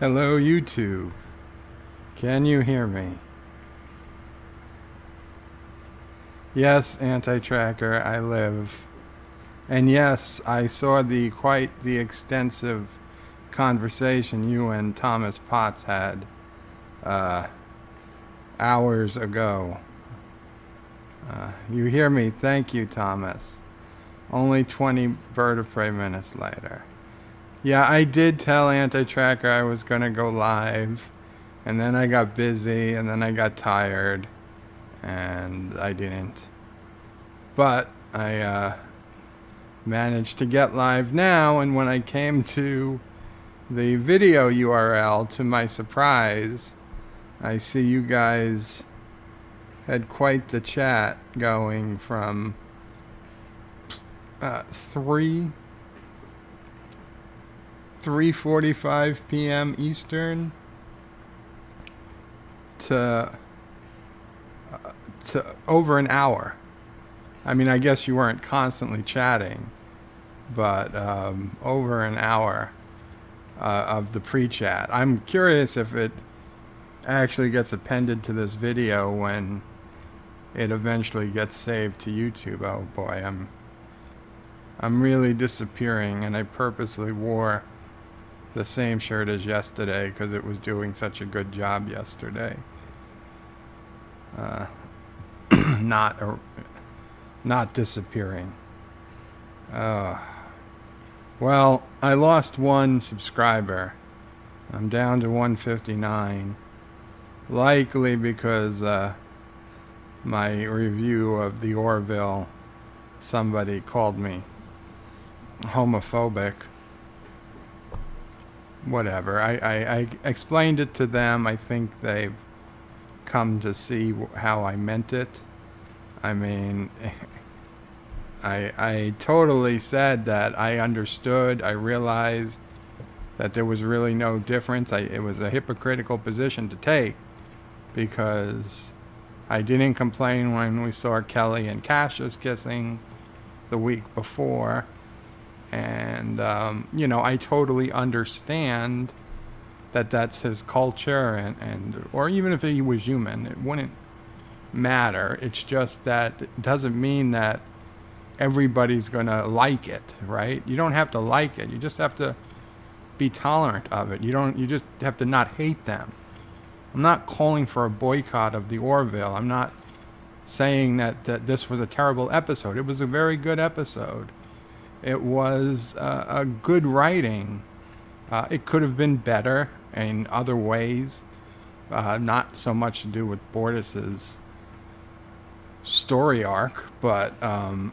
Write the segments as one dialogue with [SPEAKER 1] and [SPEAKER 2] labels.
[SPEAKER 1] Hello, YouTube. Can you hear me? Yes, anti-tracker, I live. And yes, I saw quite the extensive conversation you and Thomas Potts had uh, hours ago. You hear me? Thank you, Thomas. Only 20 vertebrae minutes later. Yeah, I did tell anti-tracker I was going to go live, and then I got busy, and then I got tired, and I didn't. But I managed to get live now, and when I came to the video URL, to my surprise, I see you guys had quite the chat going from 3:45 p.m. Eastern to over an hour. I mean, I guess you weren't constantly chatting, but over an hour of the pre-chat. I'm curious if it actually gets appended to this video when it eventually gets saved to YouTube. Oh boy, I'm really disappearing, and I purposely wore the same shirt as yesterday because it was doing such a good job yesterday. Not disappearing. Well, I lost one subscriber. I'm down to 159. Likely because my review of the Orville, somebody called me homophobic. Whatever. I explained it to them. I think they've come to see how I meant it. I mean, I totally said that I understood. I realized that there was really no difference. It was a hypocritical position to take because I didn't complain when we saw Kelly and Cassius kissing the week before. And, I totally understand that that's his culture or even if he was human, it wouldn't matter. It's just that it doesn't mean that everybody's going to like it, right? You don't have to like it. You just have to be tolerant of it. You just have to not hate them. I'm not calling for a boycott of the Orville. I'm not saying that this was a terrible episode. It was a very good episode. It was a good writing. It could have been better in other ways. Not so much to do with Bortus's story arc, but I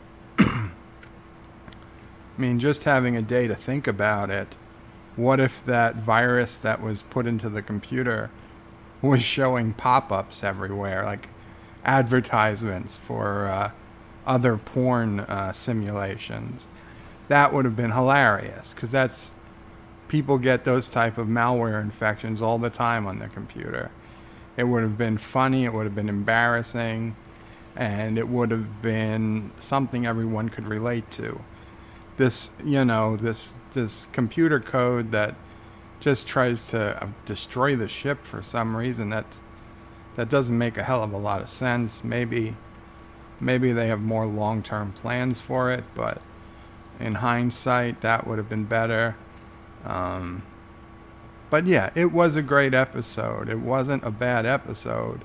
[SPEAKER 1] mean, just having a day to think about it. What if that virus that was put into the computer was showing pop-ups everywhere, like advertisements for other porn simulations? That would have been hilarious, because people get those type of malware infections all the time on their computer. It would have been funny, it would have been embarrassing, and it would have been something everyone could relate to. This computer code that just tries to destroy the ship for some reason, that doesn't make a hell of a lot of sense. Maybe they have more long-term plans for it, but in hindsight, that would have been better. But yeah, it was a great episode. It wasn't a bad episode.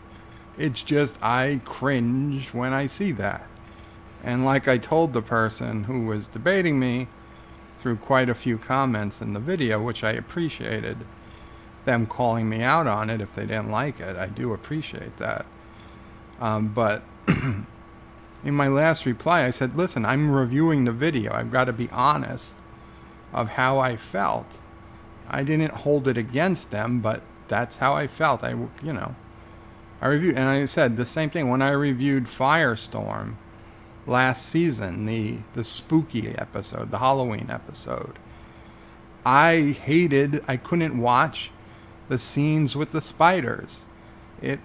[SPEAKER 1] It's just I cringe when I see that. And like I told the person who was debating me through quite a few comments in the video, which I appreciated them calling me out on it if they didn't like it. I do appreciate that. But in my last reply, I said, listen, I'm reviewing the video. I've got to be honest of how I felt. I didn't hold it against them, but that's how I felt. I reviewed, and I said the same thing when I reviewed Firestorm last season, the spooky episode, the Halloween episode. I couldn't watch the scenes with the spiders. It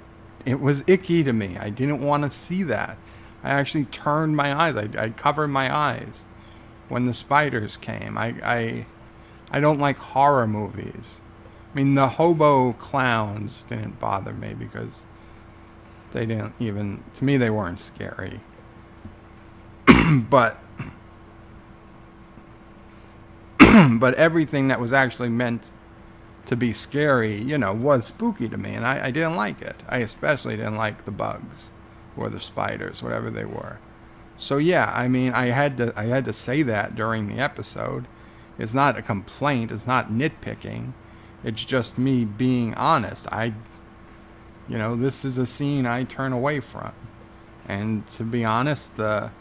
[SPEAKER 1] was icky to me. I didn't want to see that. I actually turned my eyes. I covered my eyes when the spiders came. I don't like horror movies I mean, the hobo clowns didn't bother me because they didn't even, to me, they weren't scary. but but everything that was actually meant to be scary, was spooky to me, and I didn't like it. I especially didn't like the bugs or the spiders, whatever they were. So yeah, I mean, I had to say that during the episode. It's not a complaint. It's not nitpicking. It's just me being honest. This is a scene I turn away from. And to be honest, the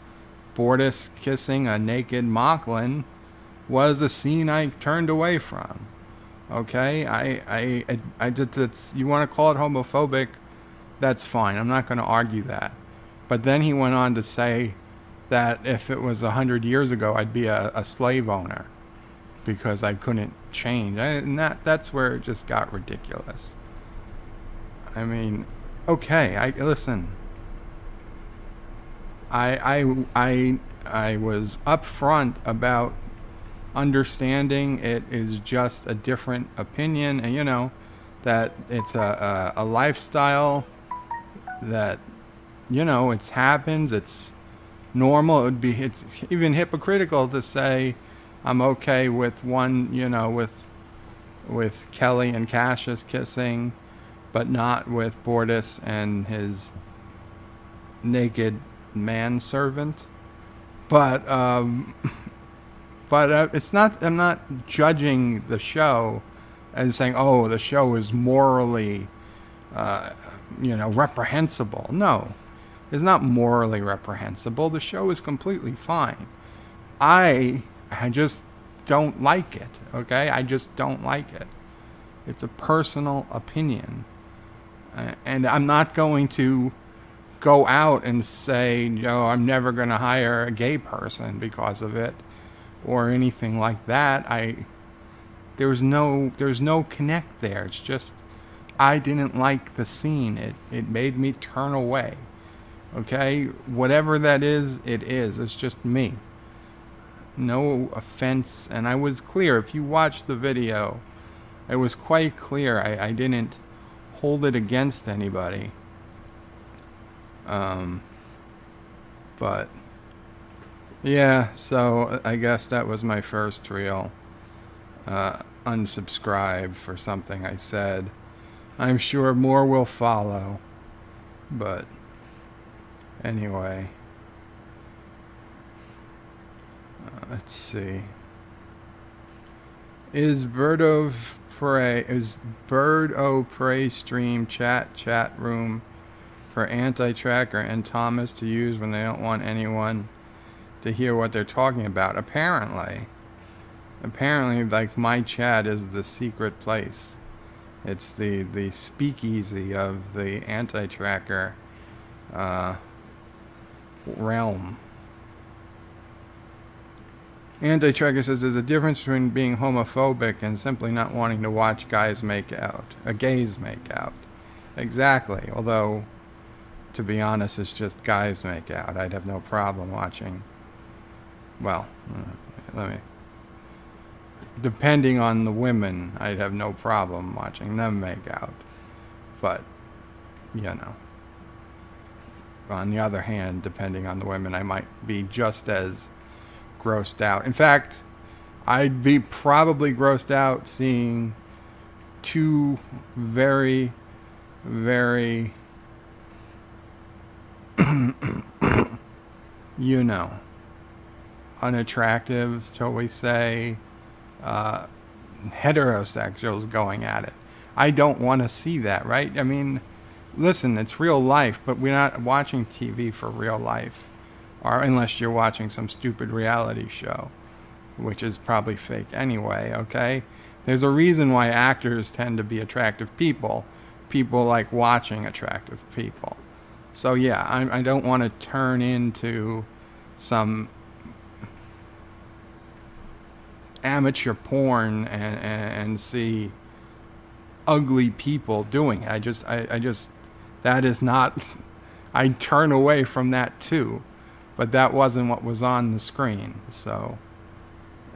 [SPEAKER 1] Bortus kissing a naked Mocklin was a scene I turned away from. Okay, I did. You want to call it homophobic? That's fine. I'm not going to argue that. But then he went on to say that if it was 100 years ago, I'd be a slave owner because I couldn't change. And that's where it just got ridiculous. I mean, okay, listen. I was upfront about understanding it is just a different opinion, and that it's a lifestyle that it happens. It's normal. It's even hypocritical to say I'm okay with one, with Kelly and Cassius kissing, but not with Bortus and his naked manservant. But it's not. I'm not judging the show and saying, "Oh, the show is morally, reprehensible." No, it's not morally reprehensible. The show is completely fine. I just don't like it. Okay, I just don't like it. It's a personal opinion, and I'm not going to go out and say, I'm never going to hire a gay person because of it, or anything like that. There's no connect there. It's just I didn't like the scene. It made me turn away. Okay, whatever that is, it is. It's just me. No offense, and I was clear. If you watch the video, it was quite clear. I didn't hold it against anybody. But yeah, so I guess that was my first real unsubscribe for something I said. I'm sure more will follow, but anyway, let's see. Is Bird o' Prey stream chat room for Anti-Tracker and Thomas to use when they don't want anyone to hear what they're talking about? Apparently, like, my chat is the secret place. It's the speakeasy of the Anti-Tracker realm. Anti-Tracker says there's a difference between being homophobic and simply not wanting to watch gays make out. Exactly. Although, to be honest, it's just guys make out. I'd have no problem watching. Well, depending on the women, I'd have no problem watching them make out. But, on the other hand, depending on the women, I might be just as grossed out. In fact, I'd be probably grossed out seeing two very, very, unattractive, shall we say, heterosexuals going at it. I don't want to see that, right? I mean, listen, it's real life, but we're not watching TV for real life. Or unless you're watching some stupid reality show, which is probably fake anyway, okay? There's a reason why actors tend to be attractive people. People like watching attractive people. So yeah, I don't want to turn into some amateur porn and see ugly people doing it. I just that is not. I turn away from that too, but that wasn't what was on the screen. So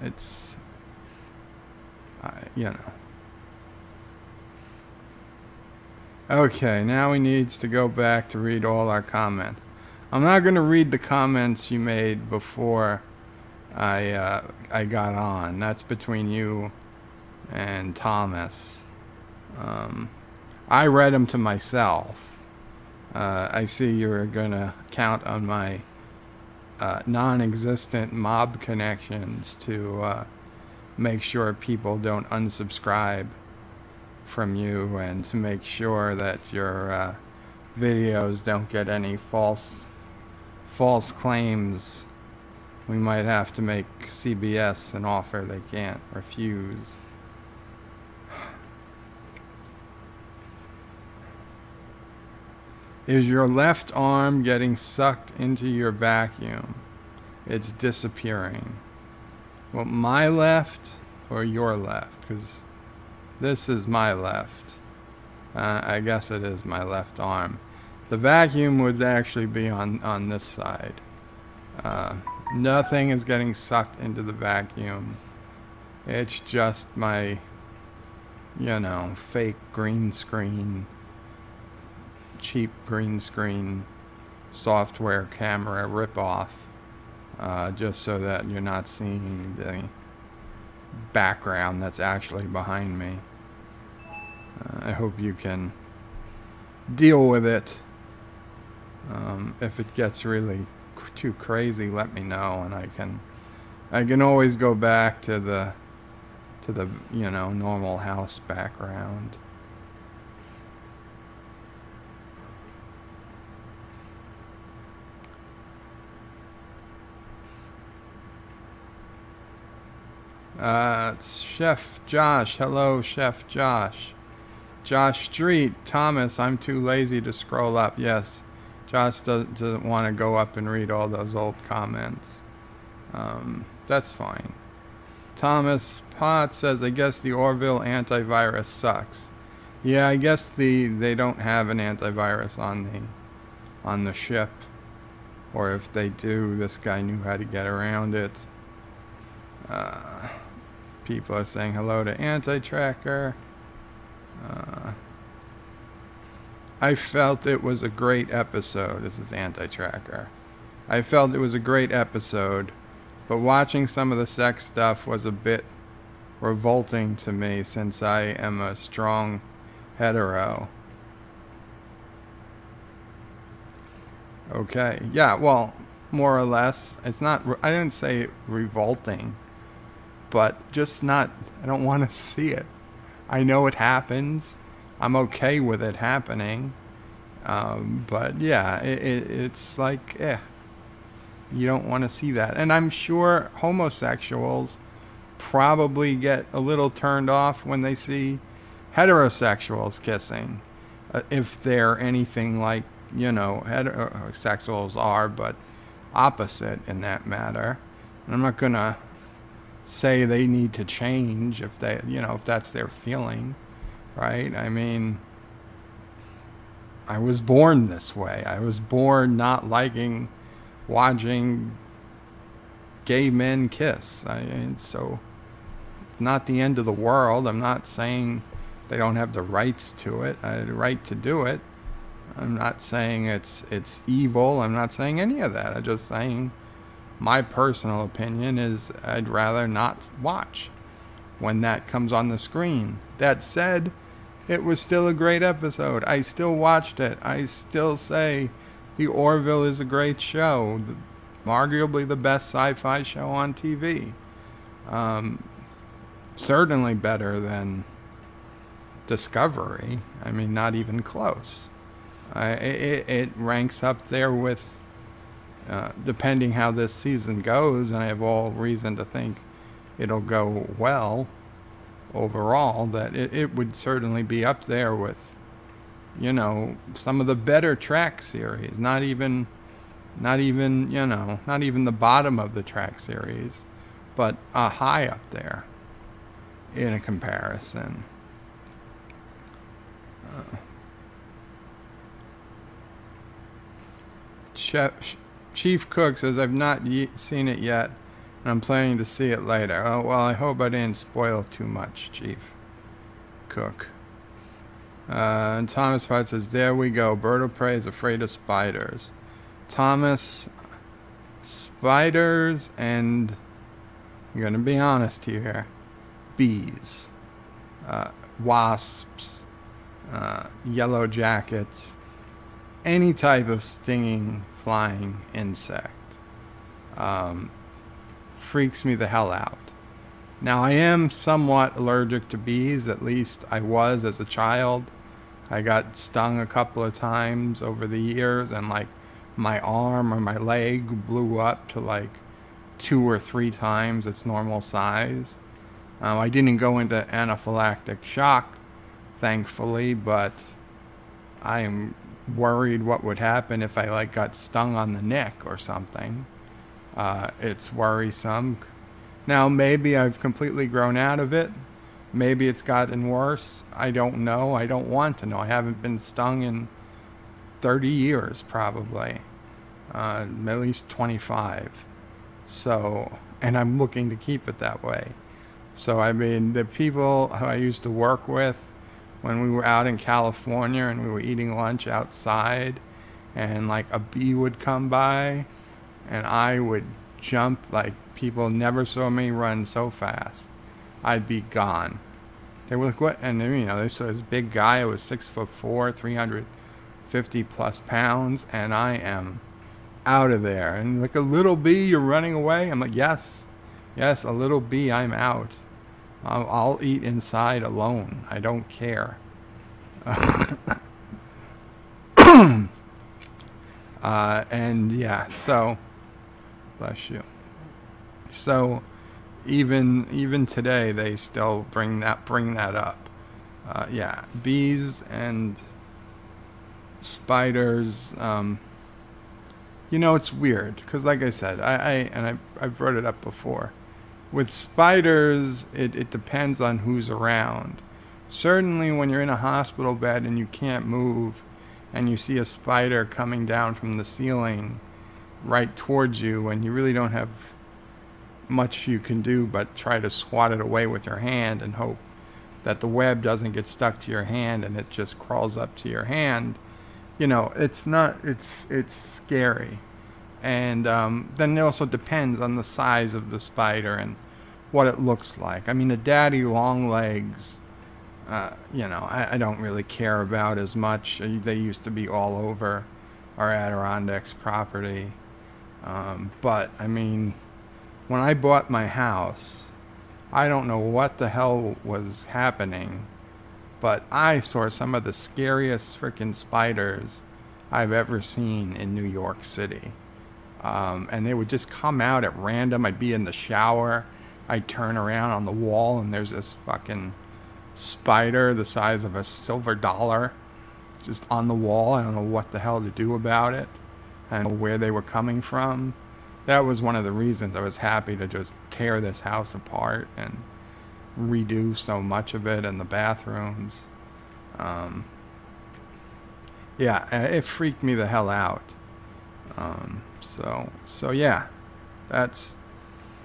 [SPEAKER 1] it's Okay, now he needs to go back to read all our comments. I'm not going to read the comments you made before I got on. That's between you and Thomas. Um, I read them to myself. I see you're going to count on my non-existent mob connections to make sure people don't unsubscribe from you, and to make sure that your videos don't get any false claims. We might have to make CBS an offer they can't refuse. Is your left arm getting sucked into your vacuum? It's disappearing. Well, my left or your left? Because this is my left. I guess it is my left arm. The vacuum would actually be on this side. Nothing is getting sucked into the vacuum. It's just my, fake green screen, cheap green screen software camera ripoff, just so that you're not seeing the background that's actually behind me. I hope you can deal with it. If it gets really too crazy, let me know, and I can always go back to the normal house background. It's Chef Josh. Hello, Chef Josh. Josh Street. Thomas, I'm too lazy to scroll up. Yes, Josh doesn't want to go up and read all those old comments. That's fine. Thomas Potts says, I guess the Orville antivirus sucks. Yeah, I guess they don't have an antivirus on the ship. Or if they do, this guy knew how to get around it. People are saying hello to Anti-Tracker. I felt it was a great episode. This is Anti-Tracker. I felt it was a great episode, but watching some of the sex stuff was a bit revolting to me since I am a strong hetero. Okay. Yeah, well, more or less. It's not, I didn't say revolting, but just not, I don't want to see it. I know it happens. I'm okay with it happening. But yeah, it's like, you don't want to see that. And I'm sure homosexuals probably get a little turned off when they see heterosexuals kissing. If they're anything like, heterosexuals are, but opposite in that matter. And I'm not going to say they need to change if they, if that's their feeling, right? I mean, I was born this way. I was born not liking watching gay men kiss. So it's not the end of the world. I'm not saying they don't have the rights to it. I have the right to do it. I'm not saying it's evil. I'm not saying any of that. I'm just saying my personal opinion is I'd rather not watch when that comes on the screen. That said, it was still a great episode. I still watched it. I still say The Orville is a great show. Arguably the best sci-fi show on TV. Certainly better than Discovery. I mean, not even close. It ranks up there with, depending how this season goes, and I have all reason to think it'll go well overall, that it would certainly be up there with, some of the better Trek series. Not even the bottom of the Trek series, but high up there in a comparison. Chief Cook says, I've not seen it yet, and I'm planning to see it later. Oh, well, I hope I didn't spoil too much, Chief Cook. And Thomas Potts says, there we go. Bird of prey is afraid of spiders. Thomas, spiders and, I'm going to be honest here, bees, wasps, yellow jackets, any type of stinging, flying insect freaks me the hell out. Now, I am somewhat allergic to bees, at least I was as a child. I got stung a couple of times over the years, and like my arm or my leg blew up to like 2 or 3 times its normal size. I didn't go into anaphylactic shock, thankfully, but I am worried what would happen if I like got stung on the neck or something. It's worrisome. Now, maybe I've completely grown out of it. Maybe it's gotten worse. I don't know. I don't want to know. I haven't been stung in 30 years, probably. At least 25. So, and I'm looking to keep it that way. So, I mean, the people who I used to work with when we were out in California and we were eating lunch outside, and like a bee would come by, and I would jump like people never saw me run so fast. I'd be gone. They were like, what? And then, you know, they saw this big guy who was 6'4", 350 plus pounds, and I am out of there. And like, a little bee, you're running away? I'm like, yes, a little bee, I'm out. I'll eat inside alone. I don't care. And yeah, so bless you. So even today they still bring that up. Yeah, bees and spiders. You know, it's weird because, like I said, I brought it up before. With spiders, it depends on who's around. Certainly, when you're in a hospital bed and you can't move, and you see a spider coming down from the ceiling right towards you, and you really don't have much you can do but try to swat it away with your hand and hope that the web doesn't get stuck to your hand and it just crawls up to your hand. You know, it's scary. And then it also depends on the size of the spider and what it looks like. I mean, the daddy long legs, you know, I don't really care about as much. They used to be all over our Adirondacks property. But, I mean, when I bought my house, I don't know what the hell was happening, but I saw some of the scariest freaking spiders I've ever seen in New York City. And they would just come out at random. I'd be in the shower. I'd turn around on the wall, and there's this fucking spider the size of a silver dollar just on the wall. I don't know what the hell to do about it and where they were coming from. That was one of the reasons I was happy to just tear this house apart and redo so much of it and the bathrooms. Yeah, it freaked me the hell out. So yeah, that's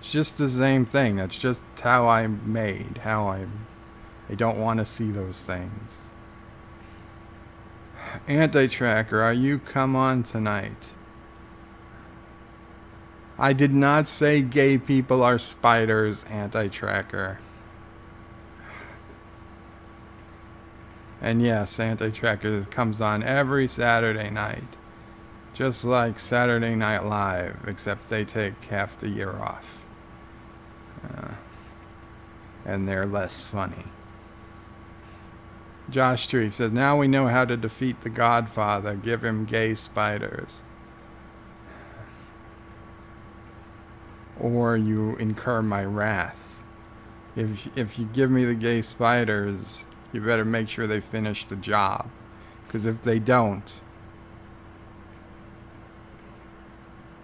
[SPEAKER 1] just the same thing. That's just how I'm made. How I don't want to see those things. Anti-Tracker, are you come on tonight? I did not say gay people are spiders, Anti-Tracker. And yes, Anti-Tracker comes on every Saturday night. Just like Saturday Night Live, except they take half the year off. And they're less funny. Josh Tree says, now we know how to defeat the Godfather. Give him gay spiders. Or you incur my wrath. If you give me the gay spiders, you better make sure they finish the job. Because if they don't,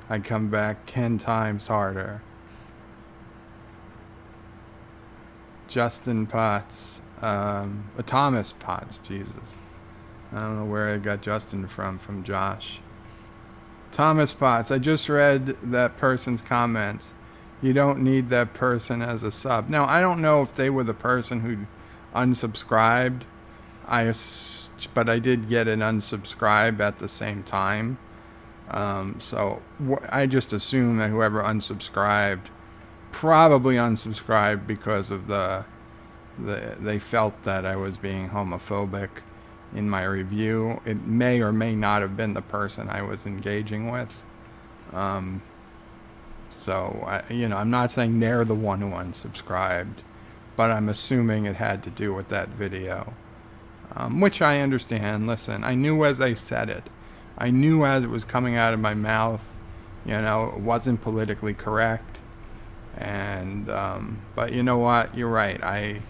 [SPEAKER 1] I come back 10 times harder. Justin Potts. Thomas Potts, Jesus. I don't know where I got Justin from Josh. Thomas Potts, I just read that person's comments. You don't need that person as a sub. Now, I don't know if they were the person who unsubscribed. but I did get an unsubscribe at the same time. So I just assume that whoever unsubscribed probably unsubscribed because of they felt that I was being homophobic in my review. It may or may not have been the person I was engaging with. So I'm not saying they're the one who unsubscribed, but I'm assuming it had to do with that video, which I understand. Listen, I knew as I said it. I knew as it was coming out of my mouth, it wasn't politically correct. And, but you know what? You're right.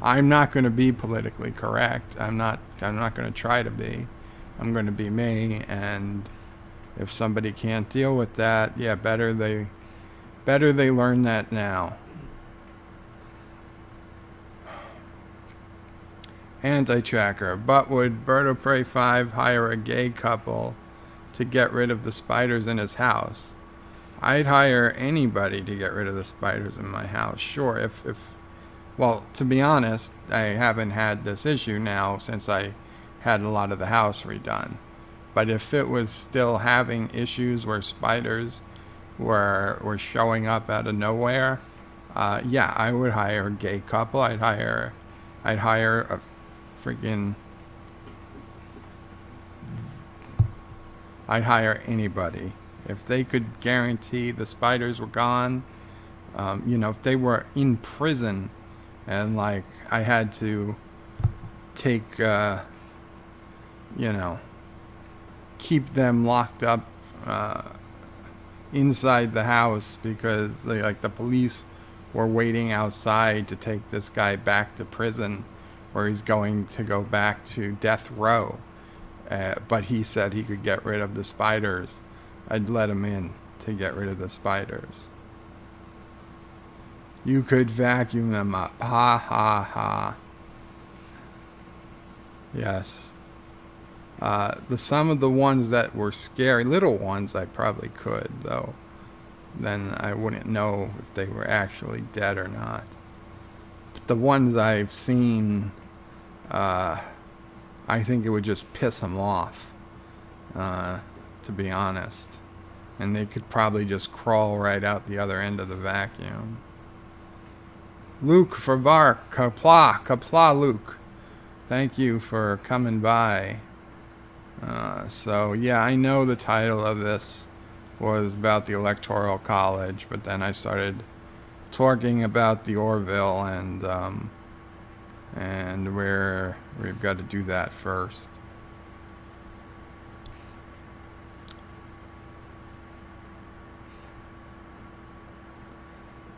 [SPEAKER 1] I'm not going to be politically correct. I'm not going to try to be. I'm going to be me. And if somebody can't deal with that, yeah, better they learn that now. Anti-tracker. But would Berto Prey 5 hire a gay couple to get rid of the spiders in his house? I'd hire anybody to get rid of the spiders in my house. Sure, well, to be honest, I haven't had this issue now since I had a lot of the house redone. But if it was still having issues where spiders were showing up out of nowhere, yeah, I would hire a gay couple. I'd hire a freaking... I'd hire anybody. If they could guarantee the spiders were gone, if they were in prison and like I had to take, keep them locked up inside the house because the police were waiting outside to take this guy back to prison where he's going to go back to death row. But he said he could get rid of the spiders. I'd let him in to get rid of the spiders. You could vacuum them up. Ha ha ha. Yes. Some of the ones that were scary, little ones, I probably could, though. Then I wouldn't know if they were actually dead or not. But the ones I've seen, I think it would just piss them off, to be honest. And they could probably just crawl right out the other end of the vacuum. Luke for Bark, Qapla Luke. Thank you for coming by. So yeah, I know the title of this was about the Electoral College, but then I started talking about the Orville, and we've got to do that first.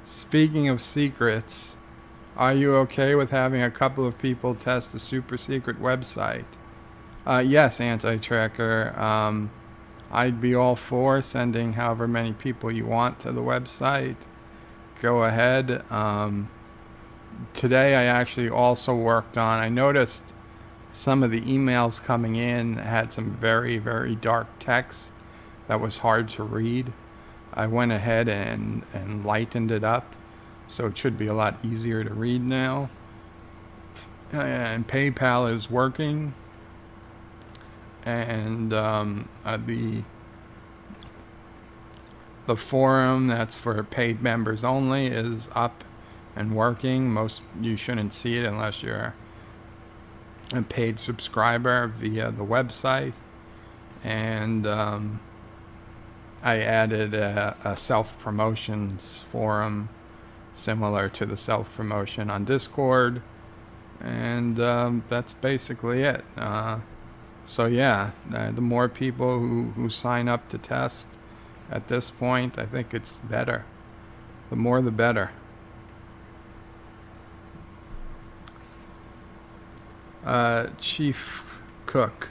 [SPEAKER 1] Speaking of secrets, are you okay with having a couple of people test a super secret website? Yes, Anti-Tracker. I'd be all for sending however many people you want to the website. Go ahead. Today I actually also worked on, I noticed some of the emails coming in had some very, very dark text that was hard to read. I went ahead and lightened it up, so it should be a lot easier to read now. And PayPal is working. And the forum that's for paid members only is up and working. You shouldn't see it unless you're a paid subscriber via the website. And I added a self-promotions forum similar to the self-promotion on Discord. And that's basically it. So yeah, the more people who sign up to test at this point, I think it's better. The more the better. Chief Cook,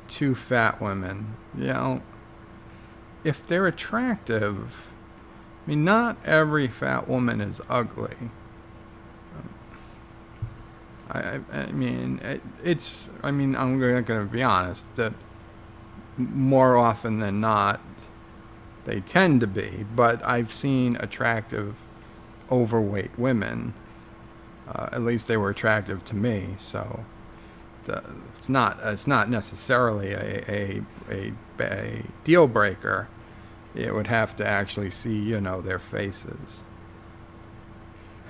[SPEAKER 1] 2 fat women. If they're attractive, I mean, not every fat woman is ugly. I'm going to be honest, that more often than not, they tend to be, but I've seen attractive, overweight women. At least they were attractive to me, so it's not necessarily a deal breaker. It would have to actually see, their faces.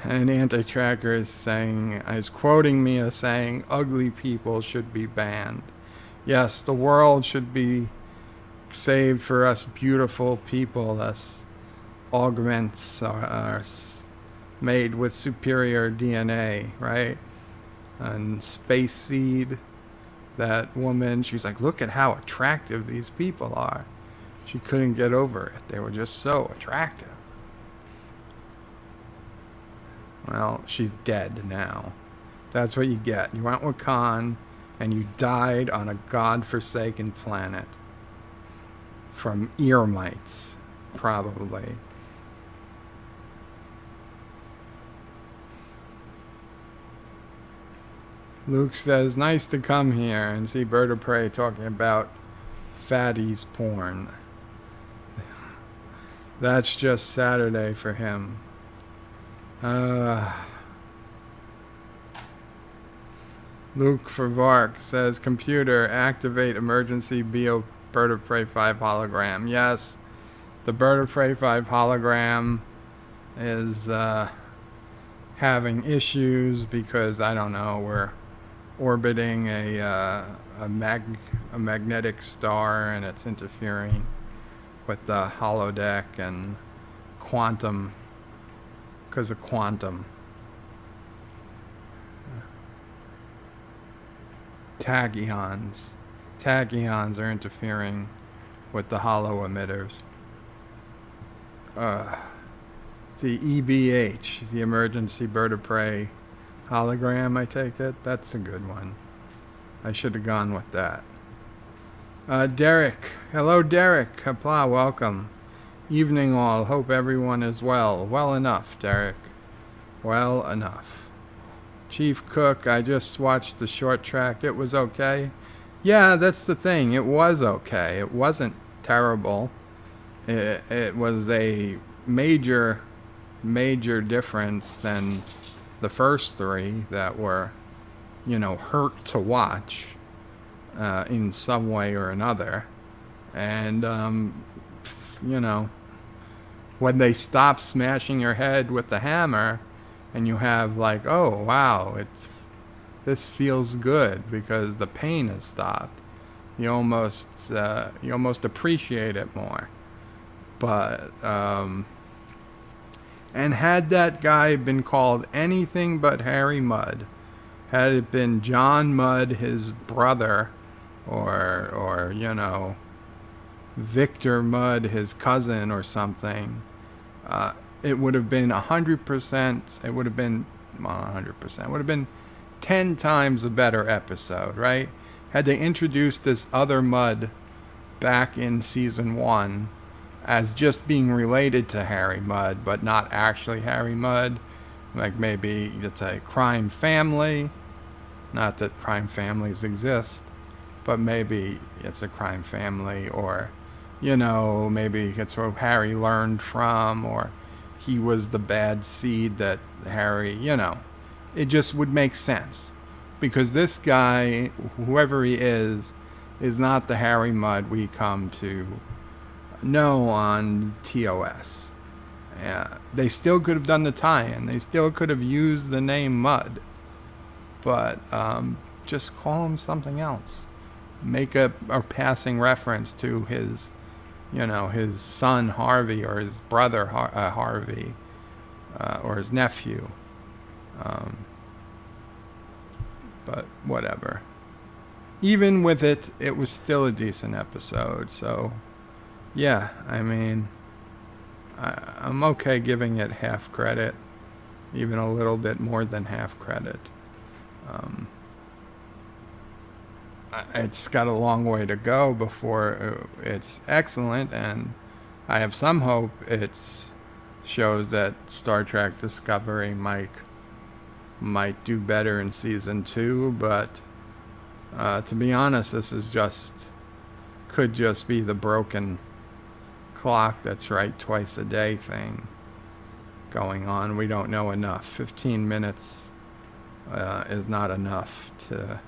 [SPEAKER 1] And Anti-Tracker is quoting me as saying, ugly people should be banned. Yes, the world should be saved for us beautiful people, us augments are made with superior DNA, right? And Space Seed, that woman, she's like, look at how attractive these people are. She couldn't get over it. They were just so attractive. Well, she's dead now. That's what you get. You went with Khan, and you died on a godforsaken planet. From ear mites, probably. Luke says, nice to come here and see Bird of Prey talking about fatties porn. That's just Saturday for him. Luke Farvark says, computer, activate emergency BO Bird of Prey 5 hologram. Yes, the Bird of Prey 5 hologram is having issues because, I don't know, we're orbiting a magnetic star, and it's interfering with the holodeck and quantum, because of quantum. Tachyons are interfering with the holo emitters. The EBH, the Emergency Bird of Prey hologram, I take it. That's a good one. I should have gone with that. Derek. Hello, Derek. Qapla, welcome. Evening all. Hope everyone is well. Well enough, Derek. Well enough. Chief Cook, I just watched the short track. It was okay. Yeah, that's the thing. It was okay. It wasn't terrible. It was a major difference than the first three that were, hurt to watch in some way or another. And, when they stop smashing your head with the hammer and you have like, oh, wow, this feels good because the pain has stopped. You almost appreciate it more. But, and had that guy been called anything but Harry Mudd, had it been John Mudd, his brother, or Victor Mudd, his cousin, or something, it would have been 100%. It would have been 100%. It would have been 10 times a better episode, right? Had they introduced this other Mudd back in season 1 as just being related to Harry Mudd, but not actually Harry Mudd, like maybe it's a crime family, not that crime families exist, but maybe it's a crime family, or maybe it's where Harry learned from, or he was the bad seed that Harry, it just would make sense. Because this guy, whoever he is not the Harry Mudd we come to know on TOS. They still could have done the tie-in. They still could have used the name Mudd. But just call him something else. Make a passing reference to his, his son Harvey, or his brother Harvey, or his nephew. But whatever. Even with it, it was still a decent episode. So, yeah, I mean, I'm okay giving it half credit, even a little bit more than half credit. It's got a long way to go before it's excellent, and I have some hope it shows that Star Trek Discovery might do better in season 2, but to be honest, this is could just be the broken clock that's right twice a day thing going on. We don't know enough. 15 minutes is not enough to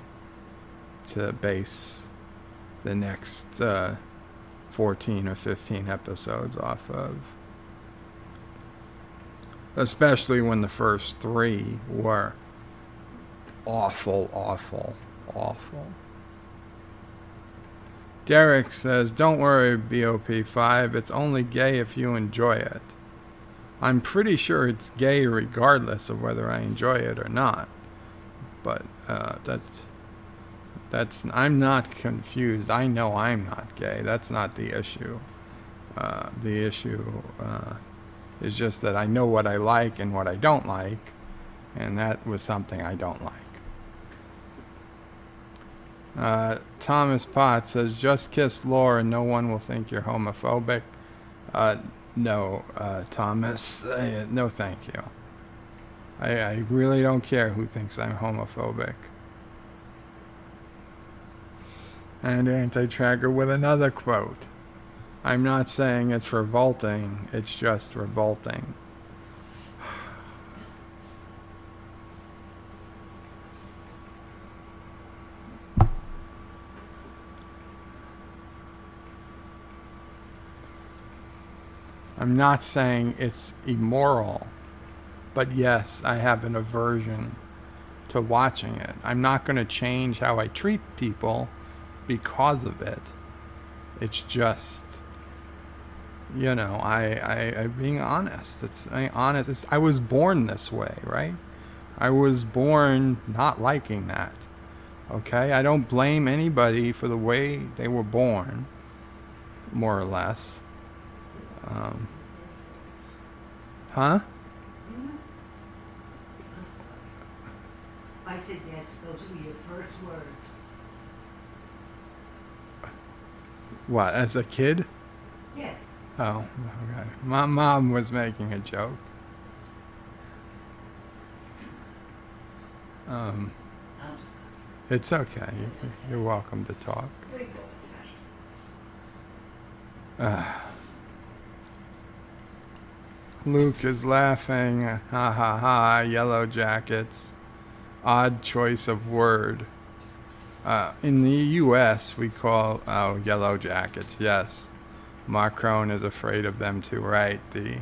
[SPEAKER 1] to base the next 14 or 15 episodes off of. Especially when the first 3 were awful, awful, awful. Derek says, don't worry, BOP5, it's only gay if you enjoy it. I'm pretty sure it's gay regardless of whether I enjoy it or not. But that's I'm not confused. I know I'm not gay. That's not the issue. The issue is just that I know what I like and what I don't like, and that was something I don't like. Thomas Potts says, just kiss Laura and no one will think you're homophobic. No, Thomas, no thank you. I really don't care who thinks I'm homophobic. And Anti-Tracker with another quote. I'm not saying it's revolting, it's just revolting. I'm not saying it's immoral, but yes, I have an aversion to watching it. I'm not going to change how I treat people because of it. It's just, you know, I'm being honest. I was born this way, right? I was born not liking that. Okay? I don't blame anybody for the way they were born, more or less. Huh?
[SPEAKER 2] I said yes, those were your first words.
[SPEAKER 1] What, as a kid?
[SPEAKER 2] Yes.
[SPEAKER 1] Oh, okay. My mom was making a joke.
[SPEAKER 2] I'm sorry.
[SPEAKER 1] It's okay. You're welcome to talk.
[SPEAKER 2] We go inside.
[SPEAKER 1] Luke is laughing. Ha ha ha. Yellow jackets. Odd choice of word. In the U.S., we call yellow jackets. Yes, Macron is afraid of them too, right? The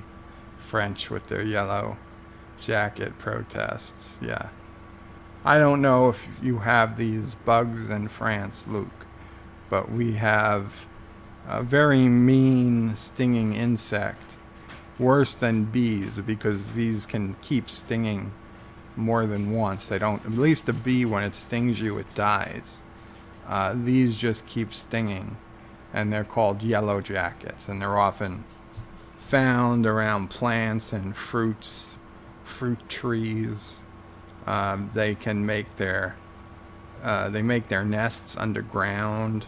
[SPEAKER 1] French with their yellow jacket protests. Yeah. I don't know if you have these bugs in France, Luke, but we have a very mean, stinging insect. Worse than bees, because these can keep stinging more than once. They don't, at least a bee, when it stings you, it dies. These just keep stinging, and they're called yellow jackets, and they're often found around plants and fruit trees. They can make their nests underground,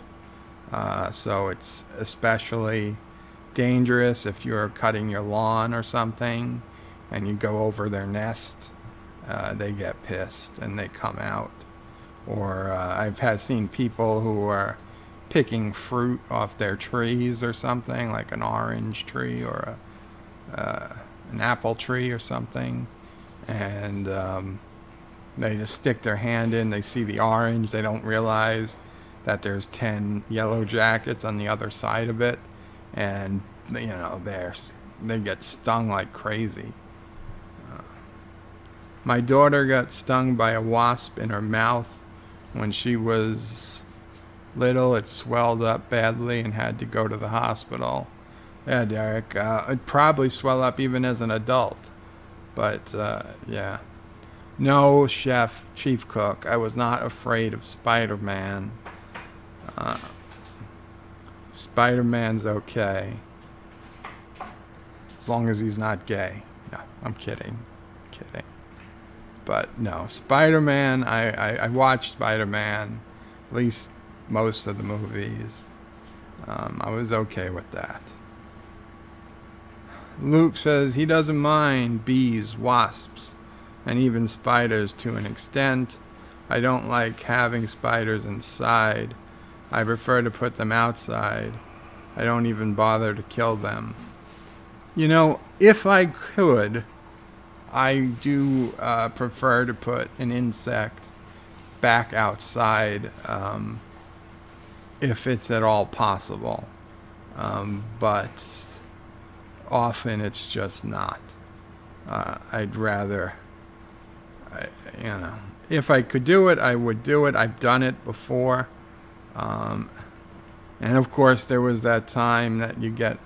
[SPEAKER 1] so it's especially dangerous if you're cutting your lawn or something and you go over their nest. They get pissed and they come out. Or I've seen people who are picking fruit off their trees or something, like an orange tree or an apple tree or something, and they just stick their hand in, they see the orange, they don't realize that there's 10 yellow jackets on the other side of it, and you know, they get stung like crazy. My daughter got stung by a wasp in her mouth when she was little. It swelled up badly and had to go to the hospital. Yeah, Derek, it'd probably swell up even as an adult, but yeah. No, chief cook, I was not afraid of Spider-Man. Spider-Man's okay, as long as he's not gay. No, I'm kidding. But no, Spider-Man, I watched Spider-Man, at least most of the movies. I was okay with that. Luke says he doesn't mind bees, wasps, and even spiders to an extent. I don't like having spiders inside. I prefer to put them outside. I don't even bother to kill them. You know, if I could, I do prefer to put an insect back outside if it's at all possible. But often it's just not. I'd rather, if I could do it, I would do it. I've done it before. And of course, there was that time that you get,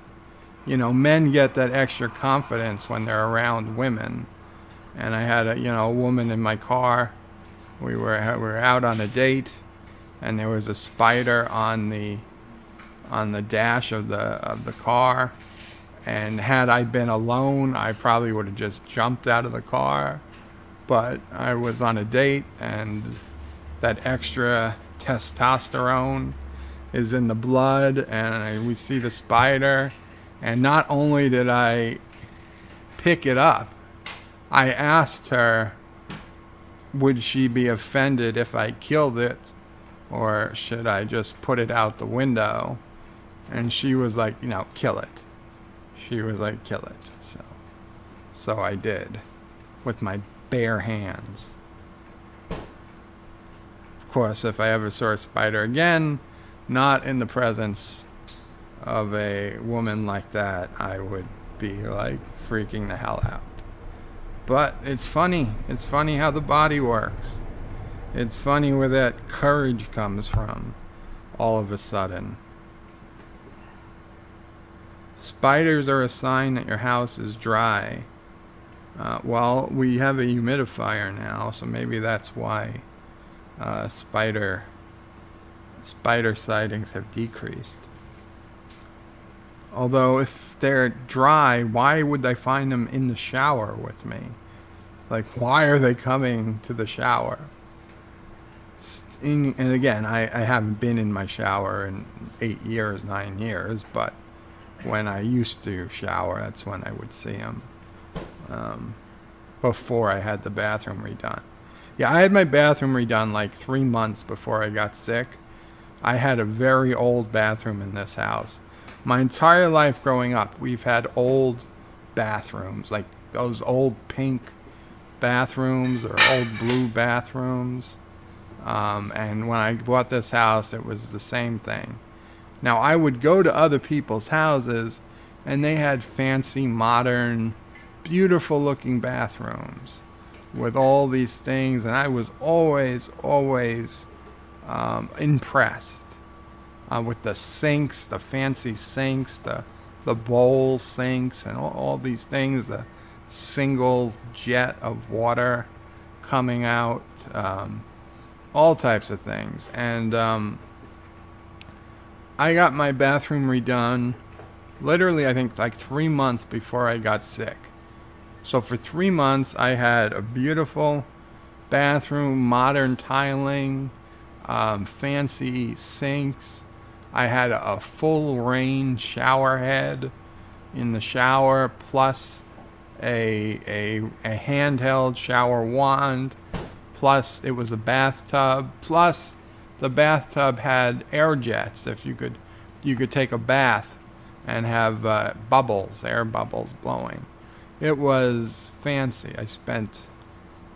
[SPEAKER 1] men get that extra confidence when they're around women. And I had a woman in my car. We were out on a date, and there was a spider on the dash of the car. And had I been alone, I probably would have just jumped out of the car. But I was on a date, and that extra testosterone is in the blood, and we see the spider. And not only did I pick it up, I asked her, would she be offended if I killed it, or should I just put it out the window? And she was like, kill it. She was like, kill it. So I did, with my bare hands. Of course, if I ever saw a spider again, not in the presence of a woman like that, I would be like freaking the hell out. But it's funny. It's funny how the body works. It's funny where that courage comes from all of a sudden. Spiders are a sign that your house is dry. Well, we have a humidifier now, so maybe that's why spider sightings have decreased. Although if they're dry, why would I find them in the shower with me? Like, why are they coming to the shower? And again, I haven't been in my shower in 9 years, but when I used to shower, that's when I would see them. Before I had the bathroom redone. Yeah, I had my bathroom redone like 3 months before I got sick. I had a very old bathroom in this house. My entire life growing up, we've had old bathrooms, like those old pink bathrooms or old blue bathrooms. And when I bought this house, it was the same thing. Now, I would go to other people's houses, and they had fancy, modern, beautiful looking bathrooms with all these things, and I was always impressed with the sinks, the fancy sinks, the bowl sinks, and all these things, the single jet of water coming out, all types of things. And I got my bathroom redone literally, I think, like 3 months before I got sick. So for 3 months, I had a beautiful bathroom, modern tiling, fancy sinks. I had a full range shower head in the shower, plus a handheld shower wand, plus it was a bathtub, plus the bathtub had air jets. If you could take a bath and have air bubbles blowing. It was fancy. I spent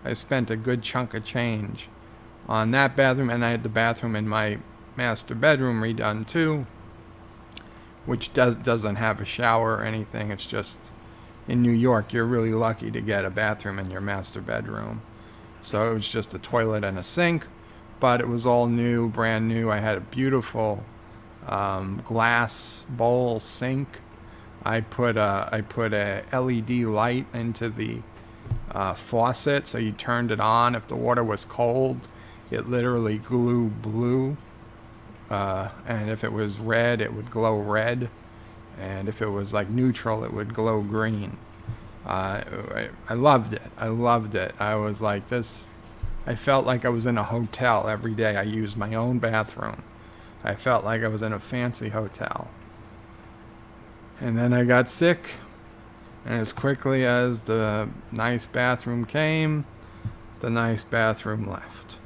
[SPEAKER 1] a good chunk of change on that bathroom, and I had the bathroom in my master bedroom redone too, which doesn't have a shower or anything. It's just, in New York, you're really lucky to get a bathroom in your master bedroom. So it was just a toilet and a sink, but it was all new, brand new. I had a beautiful glass bowl sink. I put a LED light into the faucet, so you turned it on. If the water was cold, it literally glowed blue. And if it was red, it would glow red. And if it was like neutral, it would glow green. I loved it. I loved it. I was like this. I felt like I was in a hotel every day. I used my own bathroom. I felt like I was in a fancy hotel. And then I got sick. And as quickly as the nice bathroom came, the nice bathroom left.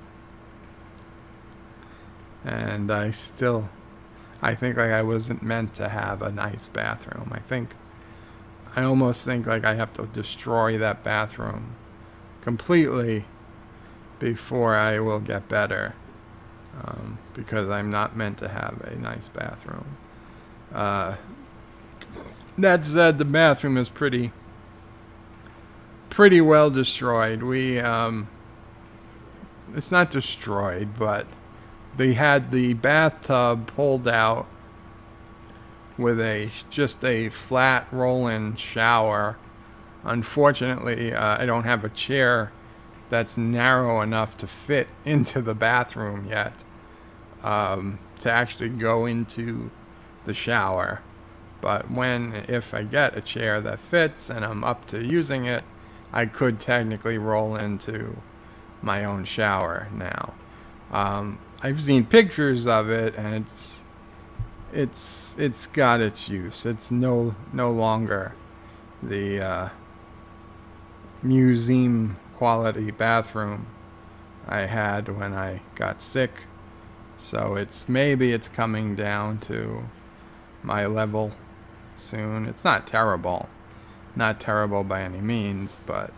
[SPEAKER 1] And I think like I wasn't meant to have a nice bathroom. I almost think like I have to destroy that bathroom completely, before I will get better, because I'm not meant to have a nice bathroom. That said, the bathroom is pretty well destroyed. It's not destroyed, but they had the bathtub pulled out with just a flat roll-in shower. Unfortunately, I don't have a chair that's narrow enough to fit into the bathroom yet, to actually go into the shower. But if I get a chair that fits and I'm up to using it, I could technically roll into my own shower now. I've seen pictures of it, and it's got its use. It's no longer the museum quality bathroom I had when I got sick. So maybe it's coming down to my level soon. It's not terrible by any means, but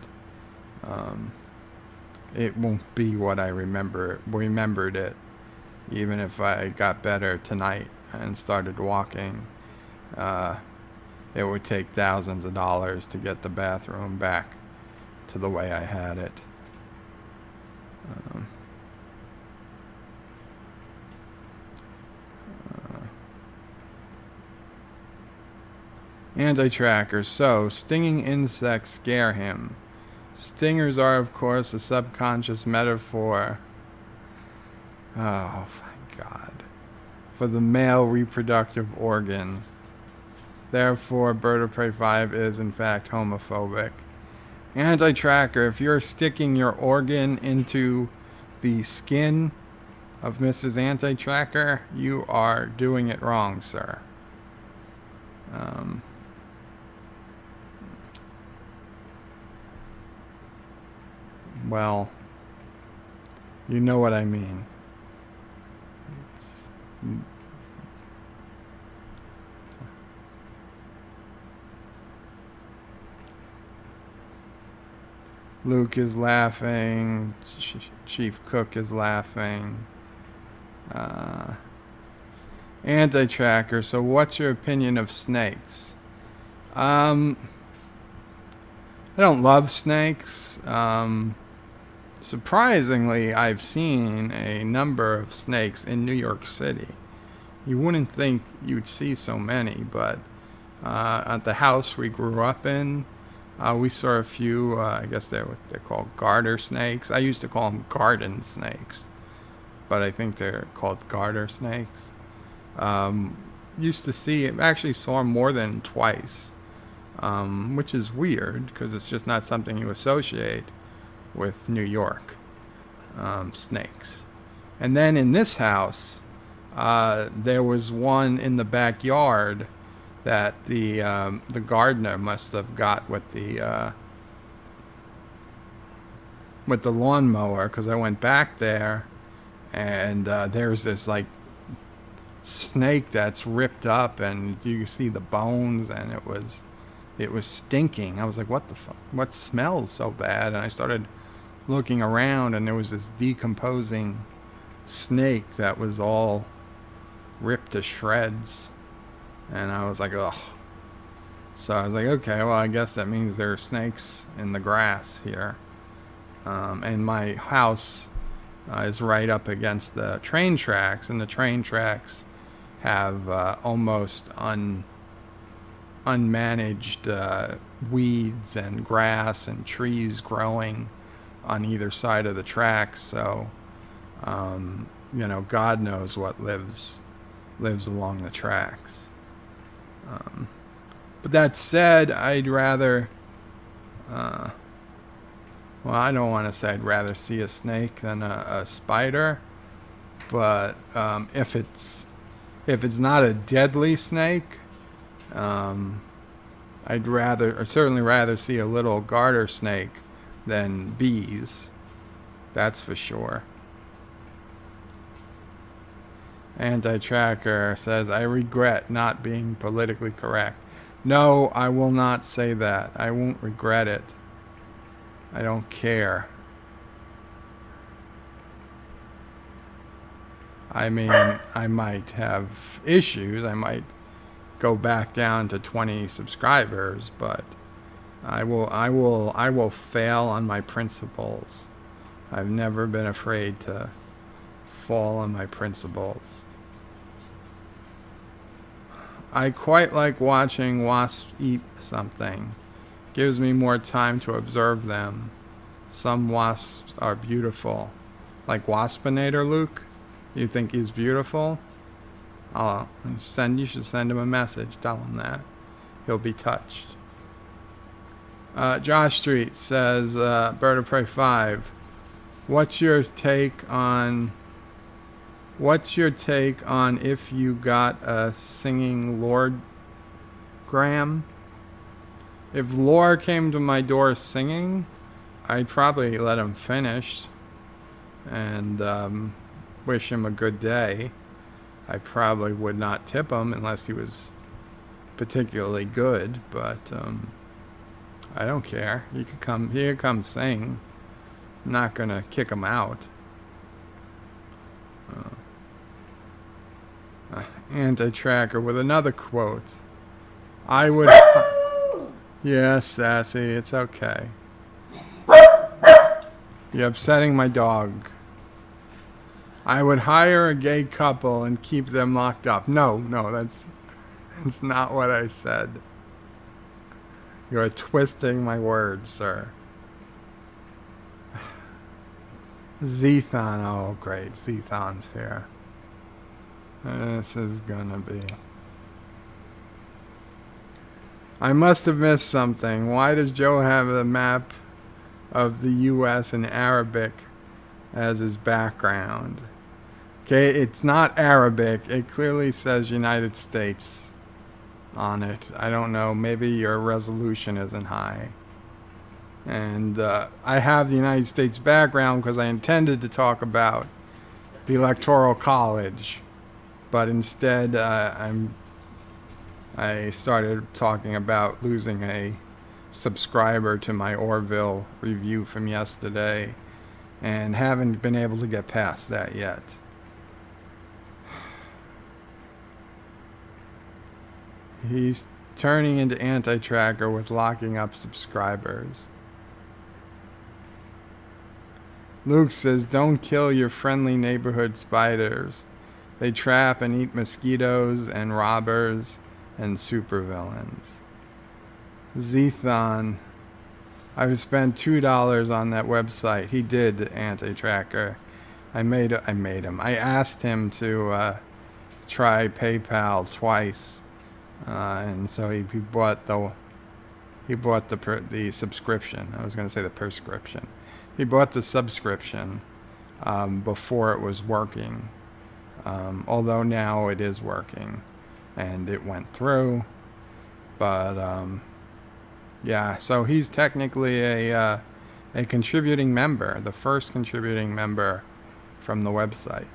[SPEAKER 1] it won't be what I remembered it. Even if I got better tonight and started walking, it would take thousands of dollars to get the bathroom back to the way I had it. Anti-tracker. So, stinging insects scare him. Stingers are, of course, a subconscious metaphor. Oh, my God. For the male reproductive organ. Therefore, Bird of Prey 5 is, in fact, homophobic. Anti-tracker. If you're sticking your organ into the skin of Mrs. Anti-tracker, you are doing it wrong, sir. Well, you know what I mean. Luke is laughing. Chief Cook is laughing. Anti-tracker. So what's your opinion of snakes? I don't love snakes. Surprisingly, I've seen a number of snakes in New York City. You wouldn't think you'd see so many, but at the house we grew up in, we saw a few. I guess they're called garter snakes. I used to call them garden snakes, but I think they're called garter snakes. Actually saw them more than twice, which is weird because it's just not something you associate with New York, snakes. And then in this house, there was one in the backyard that the gardener must have got with the lawnmower, because I went back there and there's this like snake that's ripped up and you see the bones, and it was stinking. I was like, what the fuck? What smells so bad? And I started looking around, and there was this decomposing snake that was all ripped to shreds. And I was like, ugh. So I was like, okay, well, I guess that means there are snakes in the grass here. And my house is right up against the train tracks, and the train tracks have almost unmanaged weeds and grass and trees growing on either side of the tracks. So, God knows what lives along the tracks. But that said, I'd rather, I don't want to say I'd rather see a snake than a spider, but if it's not a deadly snake, I'd certainly rather see a little garter snake than bees. That's for sure. Anti-tracker says, I regret not being politically correct. No, I will not say that. I won't regret it. I don't care. I mean, I might have issues. I might go back down to 20 subscribers, but I will fail on my principles. I've never been afraid to fall on my principles. I quite like watching wasps eat something. Gives me more time to observe them. Some wasps are beautiful. Like Waspinator Luke? You think he's beautiful? You should send him a message. Tell him that. He'll be touched. Josh Street says, Bird of Prey 5. What's your take on if you got a singing Lord Graham? If Lore came to my door singing, I'd probably let him finish and wish him a good day. I probably would not tip him unless he was particularly good, but I don't care. He could come sing. I'm not gonna kick him out. Anti-tracker with another quote. I would... Yes, Sassy, it's okay. You're upsetting my dog. I would hire a gay couple and keep them locked up. No, that's not what I said. You're twisting my words, sir. Zethon, oh great, Zethon's here. This is gonna be... I must have missed something. Why does Joe have a map of the U.S. in Arabic as his background? Okay, it's not Arabic. It clearly says United States on it. I don't know. Maybe your resolution isn't high. And I have the United States background because I intended to talk about the Electoral College. But instead, I started talking about losing a subscriber to my Orville review from yesterday and haven't been able to get past that yet. He's turning into anti-tracker with locking up subscribers. Luke says, don't kill your friendly neighborhood spiders. They trap and eat mosquitoes and robbers and supervillains. Zethon, I've spent $2 on that website. He did, anti-tracker. I made him. I asked him to try PayPal twice, and so he bought the subscription. I was going to say the prescription. He bought the subscription before it was working, although now it is working, and it went through. But yeah, so he's technically a contributing member, the first contributing member from the website.